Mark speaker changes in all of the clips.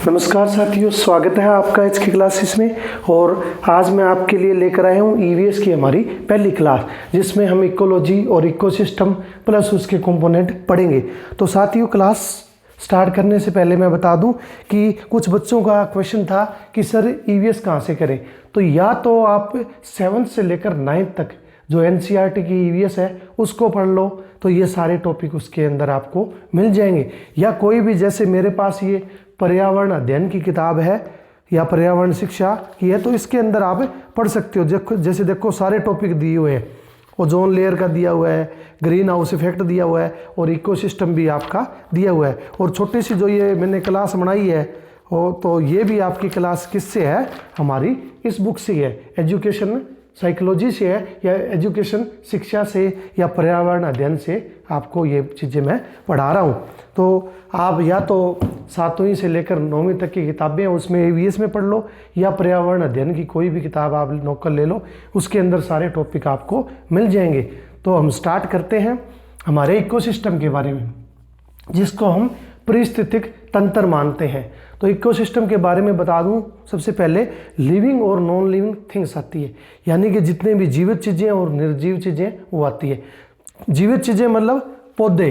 Speaker 1: नमस्कार साथियों, स्वागत है आपका आज की क्लासेस में। और आज मैं आपके लिए लेकर आया हूँ ईवीएस की हमारी पहली क्लास, जिसमें हम इकोलॉजी और इकोसिस्टम प्लस उसके कंपोनेंट पढ़ेंगे। तो साथियों, क्लास स्टार्ट करने से पहले मैं बता दूं कि कुछ बच्चों का क्वेश्चन था कि सर ईवीएस कहाँ से करें। तो या तो आप 7th से लेकर 9th तक जो एनसीईआरटी की ईवीएस है उसको पढ़ लो, तो ये सारे टॉपिक उसके अंदर आपको मिल जाएंगे। या कोई भी, जैसे मेरे पास ये पर्यावरण अध्ययन की किताब है या पर्यावरण शिक्षा की है, तो इसके अंदर आप पढ़ सकते हो। जैसे देखो सारे टॉपिक दिए हुए हैं, ओजोन लेयर का दिया हुआ है, ग्रीन हाउस इफेक्ट दिया हुआ है और इकोसिस्टम भी आपका दिया हुआ है। और छोटी सी जो ये मैंने क्लास बनाई है तो ये भी आपकी क्लास किससे है, हमारी इस बुक से है, एजुकेशन साइकोलॉजी से है या एजुकेशन शिक्षा से या पर्यावरण अध्ययन से आपको ये चीज़ें मैं पढ़ा रहा हूँ। तो आप या तो 7वीं से लेकर 9वीं तक की किताबें उसमें ईवीएस में पढ़ लो, या पर्यावरण अध्ययन की कोई भी किताब आप नोकर ले लो, उसके अंदर सारे टॉपिक आपको मिल जाएंगे। तो हम स्टार्ट करते हैं हमारे इकोसिस्टम के बारे में, जिसको हम पारिस्थितिक तंत्र मानते हैं। तो इकोसिस्टम के बारे में बता दूं, सबसे पहले लिविंग और नॉन लिविंग थिंग्स आती है, यानी कि जितने भी जीवित चीज़ें और निर्जीव चीज़ें वो आती है। जीवित चीज़ें मतलब पौधे,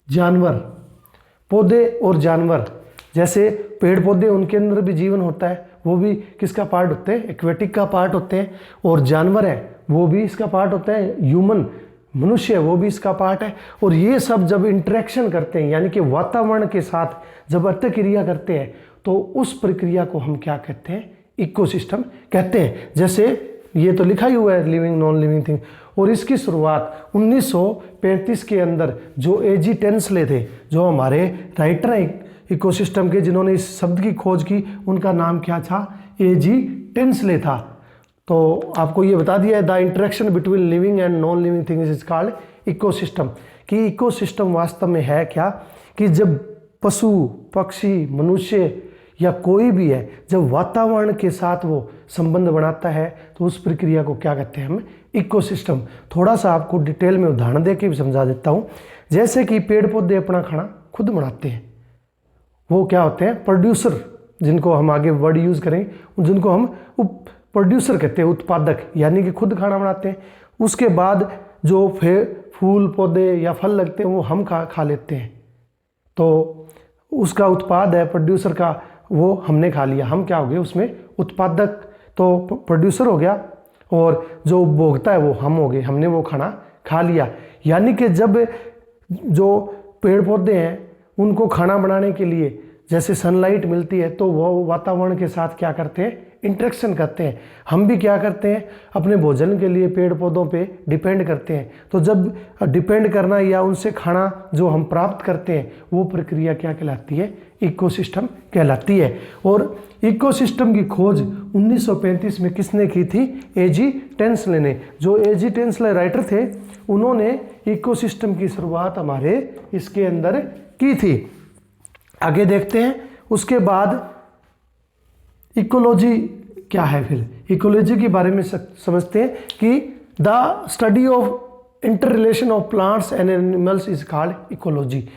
Speaker 1: जानवर, पौधे और जानवर, जैसे पेड़ पौधे उनके अंदर भी जीवन होता है, वो भी किसका पार्ट होते हैं, एक्वेटिक का पार्ट होते हैं। और जानवर है वो भी इसका पार्ट होता है, ह्यूमन मनुष्य वो भी इसका पार्ट है। और ये सब जब इंटरेक्शन करते हैं, यानी कि वातावरण के साथ जब अंतःक्रिया करते हैं, तो उस प्रक्रिया को हम क्या कहते हैं, इकोसिस्टम कहते हैं। जैसे ये तो लिखा ही हुआ है लिविंग नॉन लिविंग थिंग। और इसकी शुरुआत 1935 के अंदर जो एजी टेंसले थे, जो हमारे राइटर हैं इकोसिस्टम के, जिन्होंने इस शब्द की खोज की, उनका नाम क्या था, एजी टेंसले था। तो आपको ये बता दिया है, the interaction between living and non living things is called ecosystem. कि इकोसिस्टम वास्तव में है क्या, कि जब पशु पक्षी मनुष्य या कोई भी है, जब वातावरण के साथ वो संबंध बनाता है, तो उस प्रक्रिया को क्या कहते हैं हम, इकोसिस्टम। थोड़ा सा आपको डिटेल में उदाहरण दे के भी समझा देता हूँ। जैसे कि पेड़ पौधे अपना खाना खुद बनाते हैं, वो क्या होते हैं, प्रोड्यूसर, जिनको हम आगे वर्ड यूज़ करेंगे, जिनको हम प्रोड्यूसर कहते हैं, उत्पादक, यानी कि खुद खाना बनाते हैं। उसके बाद जो फूल पौधे या फल लगते हैं वो हम खा लेते हैं, तो उसका उत्पाद है प्रोड्यूसर का, वो हमने खा लिया, हम क्या हो गए उसमें उत्पादक। तो प्रोड्यूसर हो गया, और जो उपभोक्ता है वो हम हो गए, हमने वो खाना खा लिया। यानी कि जब जो पेड़ पौधे हैं उनको खाना बनाने के लिए जैसे सनलाइट मिलती है, तो वो वातावरण के साथ क्या करते हैं, इंटरेक्शन करते हैं। हम भी क्या करते हैं, अपने भोजन के लिए पेड़ पौधों पे डिपेंड करते हैं। तो जब डिपेंड करना या उनसे खाना जो हम प्राप्त करते हैं, वो प्रक्रिया क्या कहलाती है, इकोसिस्टम कहलाती है। और इकोसिस्टम की खोज 1935 में किसने की थी, एजी टेंसले ने। जो एजी टेंसले राइटर थे, उन्होंने इकोसिस्टम की शुरुआत हमारे इसके अंदर की थी। आगे देखते हैं। उसके बाद इकोलॉजी क्या है, फिर इकोलॉजी के बारे में समझते हैं कि the study of inter relation of plants and animals is called ecology.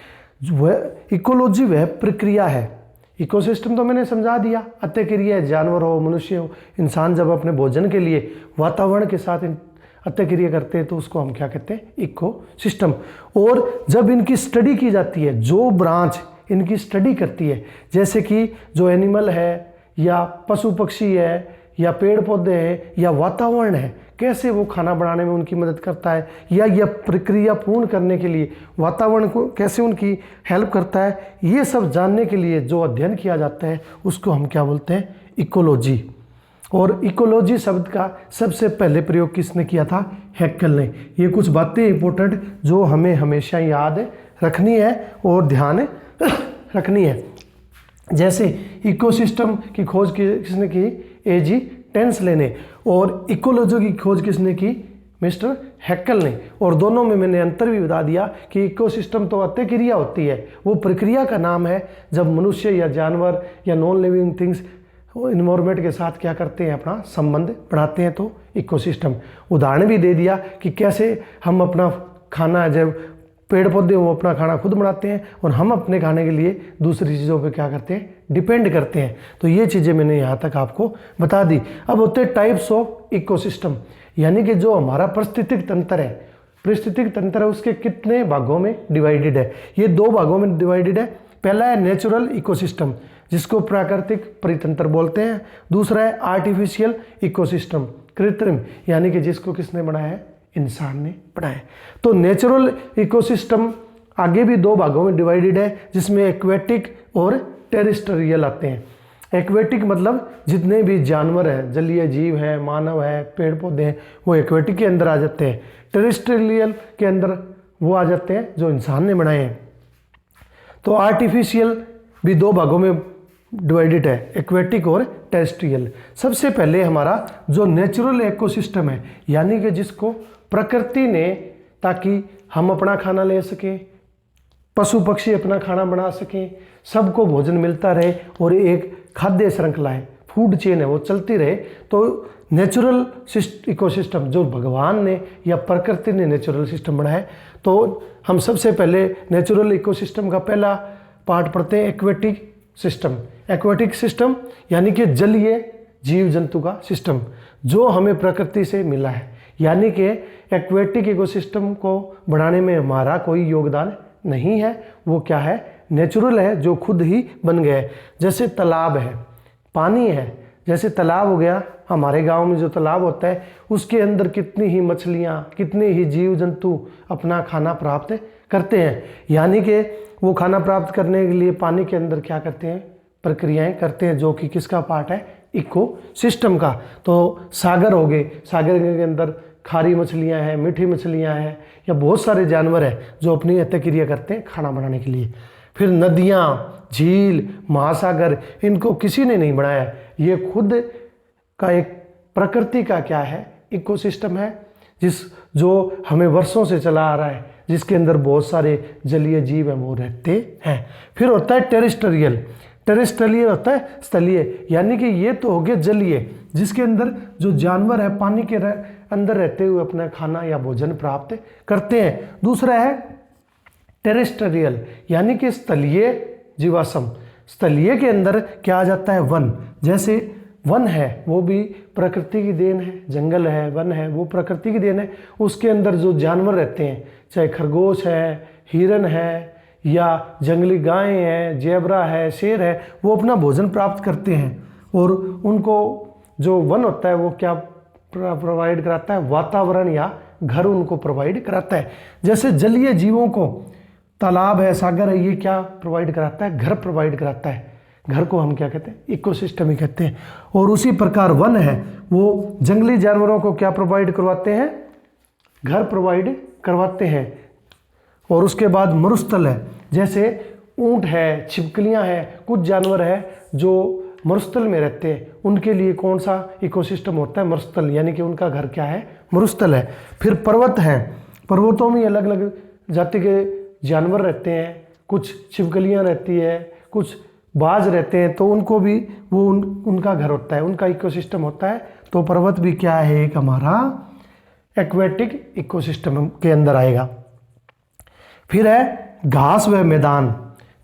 Speaker 1: वह इकोलॉजी वह प्रक्रिया है, इकोसिस्टम तो मैंने समझा दिया, अंतःक्रिया, जानवर हो मनुष्य हो, इंसान जब अपने भोजन के लिए वातावरण के साथ अंतःक्रिया करते हैं, तो उसको हम क्या कहते हैं, इकोसिस्टम। और जब इनकी स्टडी की जाती है, जो ब्रांच इनकी स्टडी करती है, जैसे कि जो एनिमल है या पशु पक्षी है या पेड़ पौधे हैं या वातावरण है, कैसे वो खाना बनाने में उनकी मदद करता है, या यह प्रक्रिया पूर्ण करने के लिए वातावरण को कैसे उनकी हेल्प करता है, ये सब जानने के लिए जो अध्ययन किया जाता है, उसको हम क्या बोलते हैं, इकोलॉजी। और इकोलॉजी शब्द का सबसे पहले प्रयोग किसने किया था, हैक्केल ने। ये कुछ बातें इंपॉर्टेंट जो हमें हमेशा याद रखनी है और ध्यान रखनी है। जैसे इकोसिस्टम की खोज किसने की, एजी टेंसले ने। और इकोलॉजी की खोज किसने की, मिस्टर हैक्केल ने। और दोनों में मैंने अंतर भी बता दिया कि इकोसिस्टम तो अंतःक्रिया होती है, वो प्रक्रिया का नाम है जब मनुष्य या जानवर या नॉन लिविंग थिंग्स इन्वायरमेंट के साथ क्या करते हैं, अपना संबंध बढ़ाते हैं, तो इकोसिस्टम। उदाहरण भी दे दिया कि कैसे हम अपना खाना जब पेड़ पौधे वो अपना खाना खुद बनाते हैं और हम अपने खाने के लिए दूसरी चीज़ों पे क्या करते हैं, डिपेंड करते हैं। तो ये चीज़ें मैंने यहाँ तक आपको बता दी। अब होते हैं टाइप्स ऑफ इकोसिस्टम, यानी कि जो हमारा पारिस्थितिक तंत्र है, पारिस्थितिक तंत्र है उसके कितने भागों में डिवाइडेड है। ये 2 भागों में डिवाइडेड है। पहला है नेचुरल इकोसिस्टम जिसको प्राकृतिक परितंत्र बोलते हैं। दूसरा है आर्टिफिशियल इकोसिस्टम, कृत्रिम, यानी कि जिसको किसने बनाया है, इंसान ने बनाया। तो नेचुरल इकोसिस्टम आगे भी 2 भागों में डिवाइडेड है जिसमें एक्वेटिक और टेरेस्ट्रियल आते हैं। एक्वेटिक मतलब जितने भी जानवर हैं, जलीय जीव हैं, मानव है, पेड़ पौधे हैं, वो एक्वेटिक के अंदर आ जाते हैं। टेरेस्ट्रियल के अंदर वो आ जाते हैं जो इंसान ने बनाए हैं। तो आर्टिफिशियल भी 2 भागों में डिवाइडेड है, एक्वेटिक और टेरेस्ट्रियल। सबसे पहले हमारा जो नेचुरल इकोसिस्टम है, यानी कि जिसको प्रकृति ने, ताकि हम अपना खाना ले सकें, पशु पक्षी अपना खाना बना सकें, सबको भोजन मिलता रहे और एक खाद्य श्रृंखला है, फूड चेन है, वो चलती रहे। तो नेचुरल इकोसिस्टम जो भगवान ने या प्रकृति ने नेचुरल सिस्टम बनाया है। तो हम सबसे पहले नेचुरल इकोसिस्टम का पहला पार्ट पढ़ते हैं, एक्वेटिक सिस्टम। एक्वेटिक सिस्टम यानी कि जलीय जीव जंतु का सिस्टम जो हमें प्रकृति से मिला है, यानी कि एक्वेटिक इकोसिस्टम को बढ़ाने में हमारा कोई योगदान नहीं है। वो क्या है, नेचुरल है, जो खुद ही बन गया है। जैसे तालाब है, पानी है, जैसे तालाब हो गया, हमारे गांव में जो तालाब होता है उसके अंदर कितनी ही मछलियाँ, कितने ही जीव जंतु अपना खाना प्राप्त करते हैं। यानी कि वो खाना प्राप्त करने के लिए पानी के अंदर क्या करते हैं, प्रक्रियाएं करते हैं, जो कि किसका पार्ट है, इको सिस्टम का। तो सागर हो गए, सागर के अंदर खारी मछलियां हैं, मीठी मछलियां हैं, या बहुत सारे जानवर हैं जो अपनी अंतःक्रिया करते हैं खाना बनाने के लिए। फिर नदियाँ, झील, महासागर, इनको किसी ने नहीं बनाया, ये खुद का एक प्रकृति का क्या है, इकोसिस्टम है, जो हमें वर्षों से चला आ रहा है, जिसके अंदर बहुत सारे जलीय जीव हैं वो रहते हैं। फिर होता है टेरेस्ट्रियल। टेरेस्ट्रियल होता है स्थलीय, यानी कि ये तो हो गया जलीय, जिसके अंदर जो जानवर है पानी के अंदर रहते हुए अपना खाना या भोजन प्राप्त करते हैं। दूसरा है टेरेस्ट्रियल, यानी कि स्थलीय जीवाश्म। स्थलीय के अंदर क्या आ जाता है, वन। जैसे वन है वो भी प्रकृति की देन है, जंगल है, वन है, वो प्रकृति की देन है। उसके अंदर जो जानवर रहते हैं, चाहे खरगोश है, हिरन है, या जंगली गायें हैं, जेब्रा है, शेर है, वो अपना भोजन प्राप्त करते हैं। और उनको जो वन होता है वो क्या प्रोवाइड कराता है, वातावरण या घर उनको प्रोवाइड कराता है। जैसे जलीय जीवों को तालाब है, सागर है, ये क्या प्रोवाइड कराता है, घर प्रोवाइड कराता है। घर को हम क्या कहते हैं, इकोसिस्टम ही कहते हैं। और उसी प्रकार वन है, वो जंगली जानवरों को क्या प्रोवाइड करवाते हैं, घर प्रोवाइड करवाते हैं। और उसके बाद मरुस्थल है, जैसे ऊंट है, छिपकलियां हैं, कुछ जानवर है जो मरुस्थल में रहते हैं, उनके लिए कौन सा इकोसिस्टम होता है, मरुस्थल, यानी कि उनका घर क्या है, मरुस्थल है। फिर पर्वत है, पर्वतों में अलग अलग जाति के जानवर रहते हैं, कुछ छिपकलियां रहती है, कुछ बाज रहते हैं, तो उनको भी वो उनका घर होता है, उनका इकोसिस्टम होता है। तो पर्वत भी क्या है, एक हमारा एक्वेटिक इकोसिस्टम के अंदर आएगा। फिर है घास व मैदान,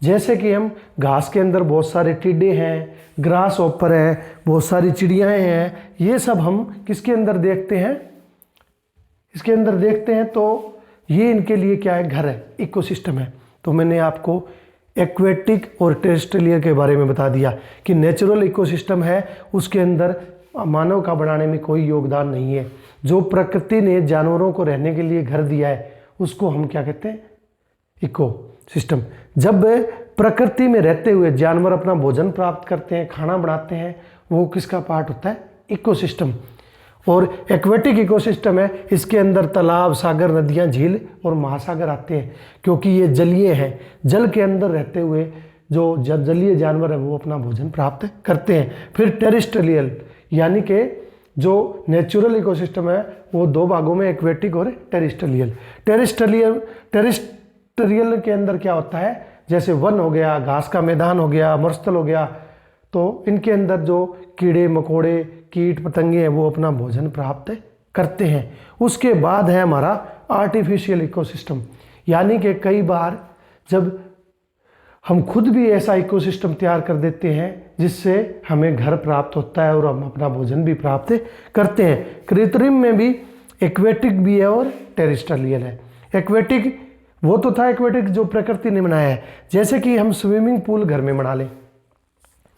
Speaker 1: जैसे कि हम घास के अंदर बहुत सारे टिड्डे हैं, ग्रास ऑपर है, बहुत सारी चिड़ियाँ हैं, ये सब हम किसके अंदर देखते हैं, इसके अंदर देखते हैं। तो ये इनके लिए क्या है, घर है, इकोसिस्टम है। तो मैंने आपको एक्वेटिक और टेरेस्ट्रियल के बारे में बता दिया कि नेचुरल इकोसिस्टम है, उसके अंदर मानव का बनाने में कोई योगदान नहीं है। जो प्रकृति ने जानवरों को रहने के लिए घर दिया है उसको हम क्या कहते हैं, इको सिस्टम। जब प्रकृति में रहते हुए जानवर अपना भोजन प्राप्त करते हैं, खाना बनाते हैं, वो किसका पार्ट होता है, इकोसिस्टम। और एक्वेटिक इकोसिस्टम है, इसके अंदर तालाब, सागर, नदियाँ, झील और महासागर आते हैं, क्योंकि ये जलीय है। जल के अंदर रहते हुए जो जलीय जानवर है वो अपना भोजन प्राप्त करते हैं। फिर टेरेस्ट्रियल, यानी कि जो नेचुरल इकोसिस्टम है वो 2 भागों में, एक्वेटिक और टेरेस्ट्रियल। टेरेस्ट्रियल के अंदर क्या होता है, जैसे वन हो गया, घास का मैदान हो गया, मरुस्थल हो गया, तो इनके अंदर जो कीड़े मकोड़े, कीट पतंगे हैं वो अपना भोजन प्राप्त करते हैं। उसके बाद है हमारा आर्टिफिशियल इकोसिस्टम, यानी कि कई बार जब हम खुद भी ऐसा इकोसिस्टम तैयार कर देते हैं जिससे हमें घर प्राप्त होता है और हम अपना भोजन भी प्राप्त करते हैं। कृत्रिम में भी एक्वेटिक भी है और टेरेस्ट्रियल है। एक्वेटिक वो तो था एक्वेटिक जो प्रकृति ने बनाया है, जैसे कि हम स्विमिंग पूल घर में बना लें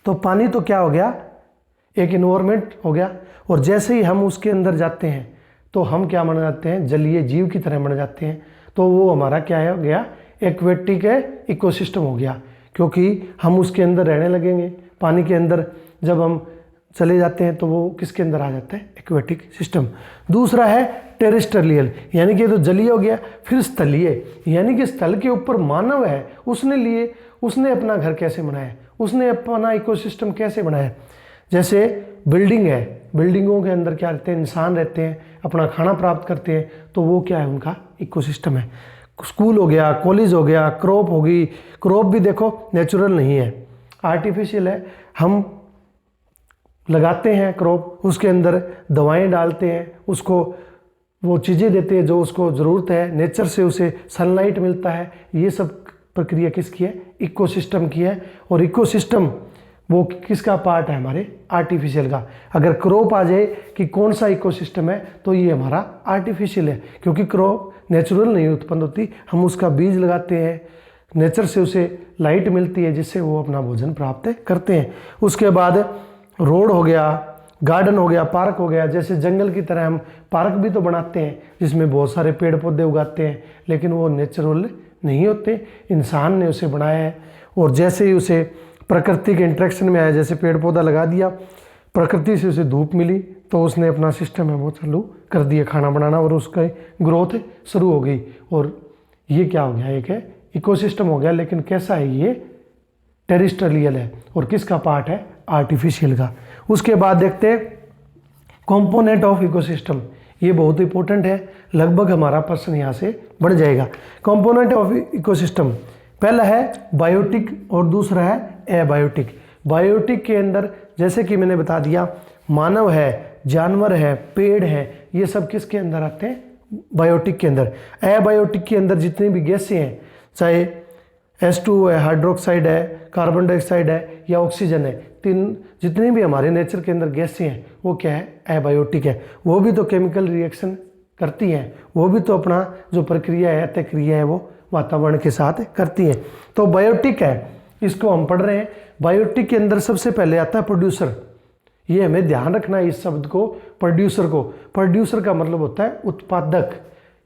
Speaker 1: तो पानी तो क्या हो गया, एक इन्वायरमेंट हो गया, और जैसे ही हम उसके अंदर जाते हैं तो हम क्या बन जाते हैं, जलीय जीव की तरह बन जाते हैं। तो वो हमारा क्या है हो गया, एक्वेटिक है इकोसिस्टम हो गया, क्योंकि हम उसके अंदर रहने लगेंगे। पानी के अंदर जब हम चले जाते हैं तो वो किसके अंदर आ जाता है, एक्वेटिक सिस्टम। दूसरा है टेरेस्ट्रियल, यानी कि तो जलीय हो गया। फिर स्थलीय, यानी कि स्थल के ऊपर मानव है, उसने अपना घर कैसे बनाया, उसने अपना इकोसिस्टम कैसे बनाया। जैसे बिल्डिंग है, बिल्डिंगों के अंदर क्या रहते हैं, इंसान रहते हैं, अपना खाना प्राप्त करते हैं, तो वो क्या है, उनका इकोसिस्टम है। स्कूल हो गया, कॉलेज हो गया, क्रॉप होगी। क्रॉप भी देखो नेचुरल नहीं है, आर्टिफिशियल है। हम लगाते हैं क्रॉप, उसके अंदर दवाएं डालते हैं, उसको वो चीज़ें देते हैं जो उसको ज़रूरत है, नेचर से उसे सनलाइट मिलता है। ये सब प्रक्रिया किसकी है, इकोसिस्टम की है। और इकोसिस्टम वो किसका पार्ट है, हमारे आर्टिफिशियल का। अगर क्रॉप आ जाए कि कौन सा इकोसिस्टम है तो ये हमारा आर्टिफिशियल है, क्योंकि क्रॉप नेचुरल नहीं उत्पन्न होती। हम उसका बीज लगाते हैं, नेचर से उसे लाइट मिलती है जिससे वो अपना भोजन प्राप्त करते हैं। उसके बाद रोड हो गया, गार्डन हो गया, पार्क हो गया। जैसे जंगल की तरह हम पार्क भी तो बनाते हैं जिसमें बहुत सारे पेड़ पौधे उगाते हैं, लेकिन वो नेचुरल नहीं होते, इंसान ने उसे बनाया है। और जैसे ही उसे प्रकृति के इंटरेक्शन में आया, जैसे पेड़ पौधा लगा दिया, प्रकृति से उसे धूप मिली तो उसने अपना सिस्टम है वो चालू कर दिया खाना बनाना, और उसका ग्रोथ शुरू हो गई। और ये क्या हो गया, एक है इकोसिस्टम हो गया। लेकिन कैसा है, ये टेरेस्ट्रियल है। और किसका पार्ट है, आर्टिफिशियल का। उसके बाद देखते हैं कंपोनेंट ऑफ इकोसिस्टम। ये बहुत इंपॉर्टेंट है, लगभग हमारा प्रश्न यहाँ से बढ़ जाएगा। कंपोनेंट ऑफ इकोसिस्टम, पहला है बायोटिक और दूसरा है एबायोटिक। बायोटिक के अंदर जैसे कि मैंने बता दिया, मानव है, जानवर है, पेड़ है, ये सब किसके अंदर आते हैं, बायोटिक के अंदर। एबायोटिक के अंदर जितनी भी गैसें हैं, चाहे H2 है, हाइड्रोक्साइड है, कार्बन डाइऑक्साइड है या ऑक्सीजन है, तीन जितनी भी हमारे नेचर के अंदर गैसें हैं वो क्या है, एबायोटिक है। वो भी तो केमिकल रिएक्शन करती हैं, वो भी तो अपना जो प्रक्रिया है, तय क्रिया है, वो वातावरण के साथ करती हैं। तो बायोटिक है, इसको हम पढ़ रहे हैं। बायोटिक के अंदर सबसे पहले आता है प्रोड्यूसर। ये हमें ध्यान रखना है इस शब्द को, प्रोड्यूसर को। प्रोड्यूसर का मतलब होता है उत्पादक,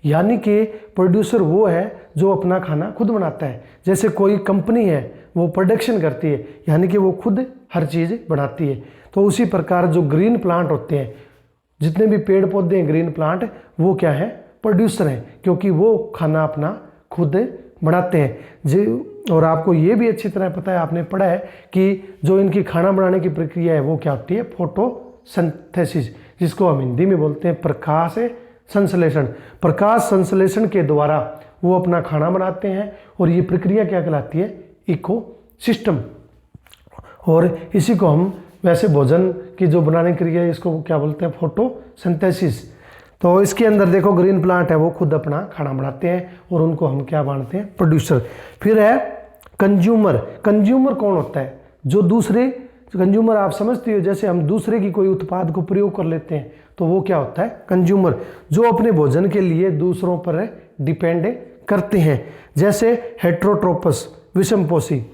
Speaker 1: यानी कि प्रोड्यूसर वो है जो अपना खाना खुद बनाता है। जैसे कोई कंपनी है वो प्रोडक्शन करती है, यानी कि वो खुद हर चीज़ बनाती है। तो उसी प्रकार जो ग्रीन प्लांट होते हैं, जितने भी पेड़ पौधे हैं ग्रीन प्लांट, वो क्या है, प्रोड्यूसर हैं, क्योंकि वो खाना अपना खुद बनाते हैं जी। और आपको ये भी अच्छी तरह पता है, आपने पढ़ा है कि जो इनकी खाना बनाने की प्रक्रिया है वो क्या होती है, फोटोसिंथेसिस, जिसको हम हिंदी में बोलते हैं प्रकाश संश्लेषण। प्रकाश संश्लेषण के द्वारा वो अपना खाना बनाते हैं, और ये प्रक्रिया क्या कहलाती है, इकोसिस्टम। और इसी को हम वैसे भोजन की जो बनाने की क्रिया है इसको क्या बोलते हैं, फोटोसिंथेसिस। तो इसके अंदर देखो ग्रीन प्लांट है वो खुद अपना खाना बनाते हैं, और उनको हम क्या मानते हैं, प्रोड्यूसर। फिर है कंज्यूमर। कंज्यूमर कौन होता है, जो दूसरे, कंज्यूमर आप समझते हो, जैसे हम दूसरे की कोई उत्पाद को प्रयोग कर लेते हैं तो वो क्या होता है, कंज्यूमर, जो अपने भोजन के लिए दूसरों पर डिपेंड करते हैं। जैसे हेट्रोट्रोपस, विषमपोषी,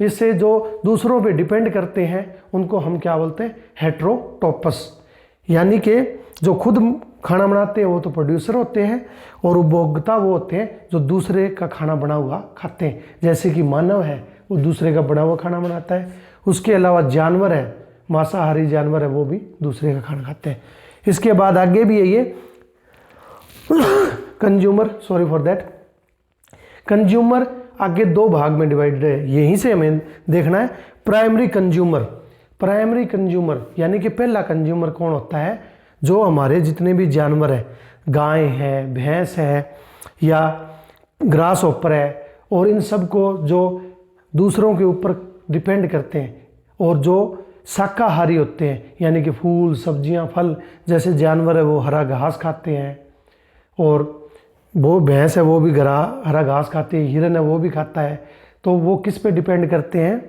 Speaker 1: इससे जो दूसरों पे डिपेंड करते हैं उनको हम क्या बोलते हैं, हेट्रोट्रोपस। यानी कि जो खुद खाना बनाते हैं वो तो प्रोड्यूसर होते हैं, और उपभोक्ता वो होते हैं जो दूसरे का खाना बना हुआ खाते हैं। जैसे कि मानव है वो दूसरे का बना हुआ खाना बनाता है। उसके अलावा जानवर है, मांसाहारी जानवर है, वो भी दूसरे का खाना खाते हैं। इसके बाद आगे भी है ये consumer, sorry for that. Consumer आगे दो भाग में डिवाइडेड है, यहीं से हमें देखना है। प्राइमरी कंज्यूमर, प्राइमरी कंज्यूमर यानी कि पहला कंज्यूमर कौन होता है, जो हमारे जितने भी जानवर हैं, गाय है, भैंस है या ग्रास हॉपर है, और इन सब को जो दूसरों के ऊपर डिपेंड करते हैं, और जो शाकाहारी होते हैं, यानी कि फूल, सब्जियां, फल, जैसे जानवर है वो हरा घास खाते हैं, और वो भैंस है वो भी हरा घास खाती है, हिरन है वो भी खाता है। तो वो किस पे डिपेंड करते हैं?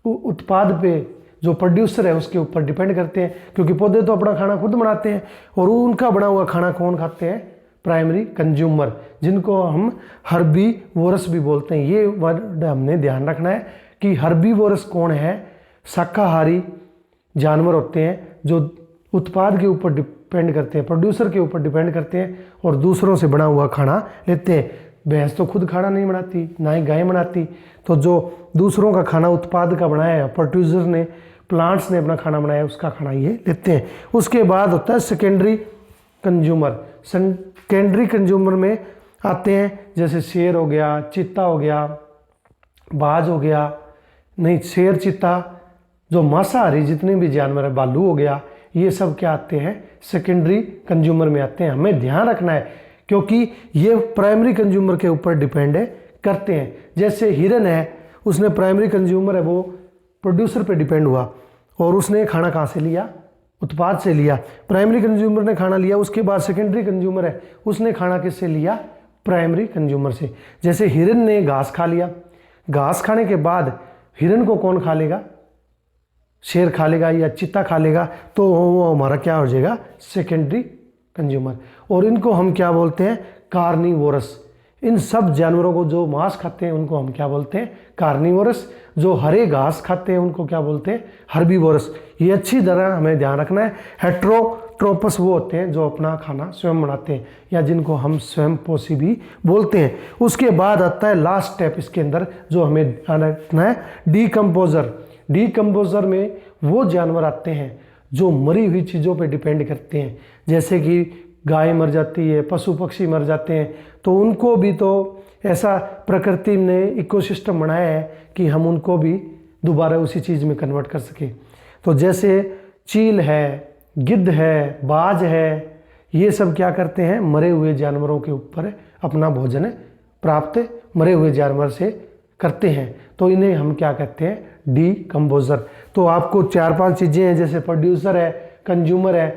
Speaker 1: उत्पाद पे, जो प्रोड्यूसर है उसके ऊपर डिपेंड करते हैं, क्योंकि पौधे तो अपना खाना खुद बनाते हैं और उनका बना हुआ खाना कौन खाते हैं? प्राइमरी कंज्यूमर, जिनको हम हर्बीवोरस भी बोलते हैं। ये वर्ड हमने ध्यान रखना है कि हर्बीवोरस कौन है? शाकाहारी जानवर होते हैं जो उत्पाद के ऊपर डिपेंड करते हैं, प्रोड्यूसर के ऊपर डिपेंड करते हैं और दूसरों से बना हुआ खाना लेते हैं। भैंस तो खुद खाना नहीं बनाती, ना ही गाय बनाती, तो जो दूसरों का खाना उत्पाद का बनाया है, प्रोड्यूसर ने, प्लांट्स ने अपना खाना बनाया, उसका खाना ये लेते हैं। उसके बाद होता है सेकेंडरी कंज्यूमर। सेकेंडरी कंज्यूमर में आते हैं जैसे शेर हो गया, चीता हो गया, बाज हो गया, नहीं शेर, चीता, जो मांसाहारी जितने भी जानवर है, भालू हो गया, ये सब क्या आते हैं? सेकेंडरी कंज्यूमर में आते हैं। हमें ध्यान रखना है क्योंकि ये प्राइमरी कंज्यूमर के ऊपर डिपेंड करते हैं। जैसे हिरन है, उसने प्राइमरी कंज्यूमर है, वो प्रोड्यूसर पे डिपेंड हुआ और उसने खाना कहाँ से लिया? उत्पाद से लिया। प्राइमरी कंज्यूमर ने खाना लिया, उसके बाद सेकेंडरी कंज्यूमर है, उसने खाना किससे लिया? प्राइमरी कंज्यूमर से। जैसे हिरन ने घास खा लिया, घास खाने के बाद हिरन को कौन खा लेगा? शेर खा लेगा या चीता खा लेगा, तो वो हमारा क्या हो जाएगा? Secondary consumer. और इनको हम क्या बोलते हैं? कार्निवोरस। इन सब जानवरों को जो मांस खाते हैं उनको हम क्या बोलते हैं? कार्निवोरस। जो हरे घास खाते हैं उनको क्या बोलते हैं? हर्बीवोरस। ये अच्छी तरह हमें ध्यान रखना है। हेट्रोट्रोपस वो होते हैं जो अपना खाना स्वयं बनाते हैं या जिनको हम स्वयं पोषी भी बोलते हैं। उसके बाद आता है लास्ट स्टेप इसके अंदर जो हमें ध्यान रखना है, डीकम्पोजर। डीकम्पोजर में वो जानवर आते हैं जो मरी हुई चीज़ों पे डिपेंड करते हैं, जैसे कि गाय मर जाती है, पशु पक्षी मर जाते हैं, तो उनको भी तो ऐसा प्रकृति ने इकोसिस्टम बनाया है कि हम उनको भी दोबारा उसी चीज़ में कन्वर्ट कर सकें। तो जैसे चील है, गिद्ध है, बाज है, ये सब क्या करते हैं? मरे हुए जानवरों के ऊपर अपना भोजन प्राप्त मरे हुए जानवर से करते हैं, तो इन्हें हम क्या कहते हैं? डीकम्पोजर। तो आपको 4-5 चीज़ें हैं, जैसे प्रोड्यूसर है, कंज्यूमर है,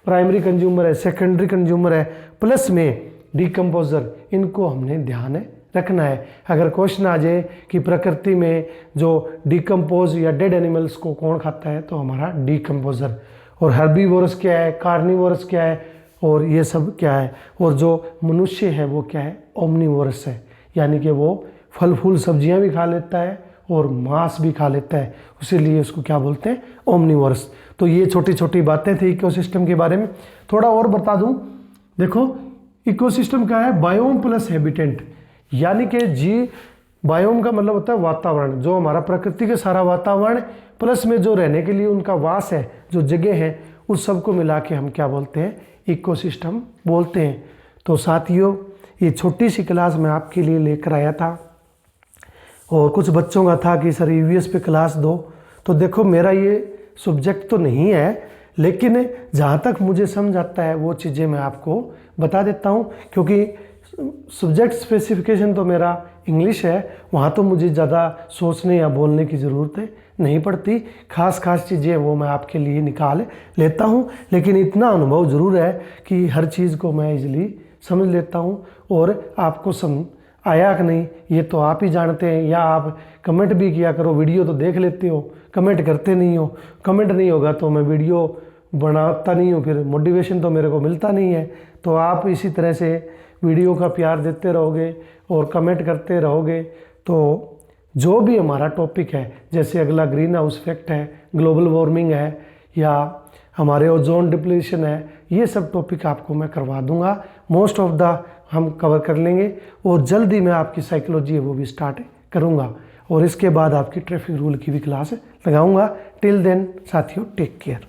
Speaker 1: प्राइमरी कंज्यूमर है, सेकेंडरी कंज्यूमर है, प्लस में डीकम्पोजर, इनको हमने ध्यान रखना है। अगर क्वेश्चन आ जाए कि प्रकृति में जो डीकम्पोज या डेड एनिमल्स को कौन खाता है, तो हमारा डीकम्पोजर। और हर्बीवोरस क्या है, कार्निवोरस क्या है, और ये सब क्या है। और जो मनुष्य है वो क्या है? ओमनीवोरस है, यानी कि वो फल फूल सब्जियां भी खा लेता है और मांस भी खा लेता है, इसीलिए उसको क्या बोलते हैं? ओमनीवोरस। तो ये छोटी छोटी बातें थी इकोसिस्टम के बारे में। थोड़ा और बता दूं, देखो इकोसिस्टम क्या है? बायोम प्लस हैबिटेंट, यानी कि जी बायोम का मतलब होता है वातावरण, जो हमारा प्रकृति के सारा वातावरण प्लस में जो रहने के लिए उनका वास है, जो जगह है, उस सब को मिला के हम क्या बोलते हैं? इकोसिस्टम बोलते हैं। तो साथियों, ये छोटी सी क्लास मैं आपके लिए लेकर आया था और कुछ बच्चों का था कि सर ईवीएस पे क्लास दो। तो देखो मेरा ये सब्जेक्ट तो नहीं है, लेकिन जहाँ तक मुझे समझ आता है वो चीज़ें मैं आपको बता देता हूँ, क्योंकि सब्जेक्ट स्पेसिफिकेशन तो मेरा इंग्लिश है, वहाँ तो मुझे ज़्यादा सोचने या बोलने की ज़रूरत नहीं पड़ती। खास चीज़ें वो मैं आपके लिए निकाल लेता हूँ, लेकिन इतना अनुभव ज़रूर है कि हर चीज़ को मैं इजीली समझ लेता हूँ। और आपको समझ आया कि नहीं ये तो आप ही जानते हैं, या आप कमेंट भी किया करो। वीडियो तो देख लेते हो, कमेंट करते नहीं हो। कमेंट नहीं होगा तो मैं वीडियो बनाता नहीं हूँ, फिर मोटिवेशन तो मेरे को मिलता नहीं है। तो आप इसी तरह से वीडियो का प्यार देते रहोगे और कमेंट करते रहोगे, तो जो भी हमारा टॉपिक है, जैसे अगला ग्रीन हाउस इफेक्ट है, ग्लोबल वार्मिंग है, या हमारे ओजोन डिप्लीशन है, ये सब टॉपिक आपको मैं करवा दूंगा। मोस्ट ऑफ द हम कवर कर लेंगे और जल्दी मैं आपकी साइकोलॉजी है वो भी स्टार्ट करूंगा, और इसके बाद आपकी ट्रैफिक रूल की भी क्लास लगाऊंगा। टिल देन साथियों, टेक केयर।